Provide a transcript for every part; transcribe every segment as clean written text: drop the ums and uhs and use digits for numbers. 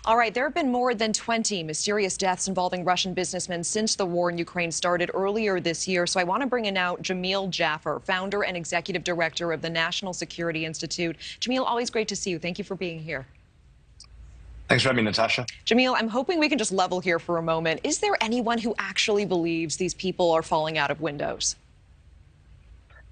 All right, there have been more than 20 mysterious deaths involving Russian businessmen since the war in Ukraine started earlier this year. So I want to bring in now Jamil Jaffer, founder and executive director of the National Security Institute. Jamil, always great to see you. Thank you for being here. Thanks for having me, Natasha. Jamil, I'm hoping we can just level here for a moment. Is there anyone who actually believes these people are falling out of windows?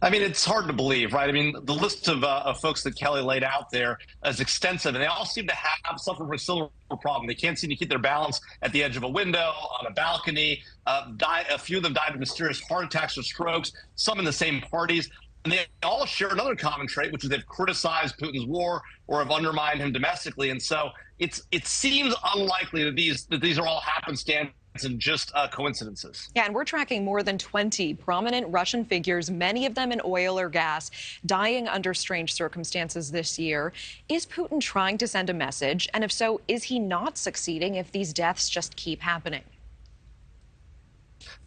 I mean, it's hard to believe, right? I mean, the list of folks that Kelly laid out there is extensive, and they all seem to have suffered from a similar problem. They can't seem to keep their balance at the edge of a window, on a balcony. A few of them died of mysterious heart attacks or strokes, some in the same parties. And they all share another common trait, which is they've criticized Putin's war or have undermined him domestically. And so it seems unlikely that these are all happenstance and just coincidences. Yeah, and we're tracking more than 20 prominent Russian figures, many of them in oil or gas, dying under strange circumstances this year. Is Putin trying to send a message? And if so, is he not succeeding if these deaths just keep happening?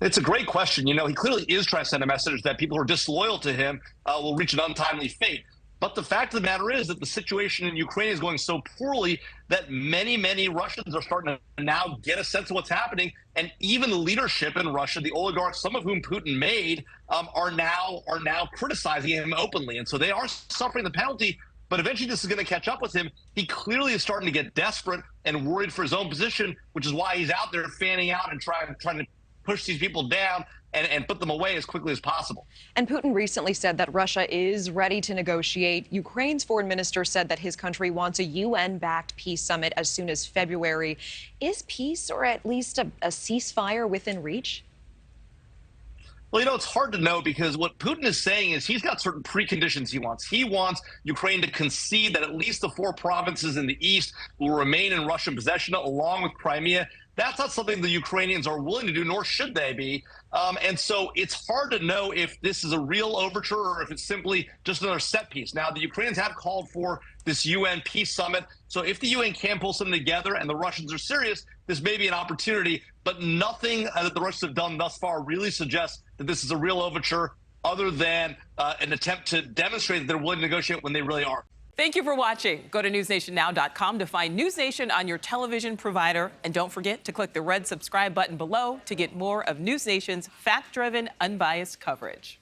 It's a great question. You know, he clearly is trying to send a message that people who are disloyal to him will reach an untimely fate. But the fact of the matter is that the situation in Ukraine is going so poorly that many Russians are starting to now get a sense of what's happening. And even the leadership in Russia, the oligarchs, some of whom Putin made, are now criticizing him openly. And so they are suffering the penalty. But eventually this is going to catch up with him. He clearly is starting to get desperate and worried for his own position, which is why he's out there fanning out and trying to push these people down and put them away as quickly as possible. And Putin recently said that Russia is ready to negotiate. Ukraine's foreign minister said that his country wants a UN-backed peace summit as soon as February. Is peace, or at least a ceasefire, within reach? Well, you know, it's hard to know because what Putin is saying is he's got certain preconditions he wants. He wants Ukraine to concede that at least the 4 provinces in the east will remain in Russian possession, along with Crimea. That's not something the Ukrainians are willing to do, nor should they be. And so it's hard to know if this is a real overture or if it's simply just another set piece. Now, the Ukrainians have called for this UN peace summit. So if the UN can pull something together and the Russians are serious, this may be an opportunity. But nothing that the Russians have done thus far really suggests that this is a real overture, other than an attempt to demonstrate that they're willing to negotiate when they really are. Thank you for watching. Go to newsnationnow.com to find NewsNation on your television provider. And don't forget to click the red subscribe button below to get more of NewsNation's fact-driven, unbiased coverage.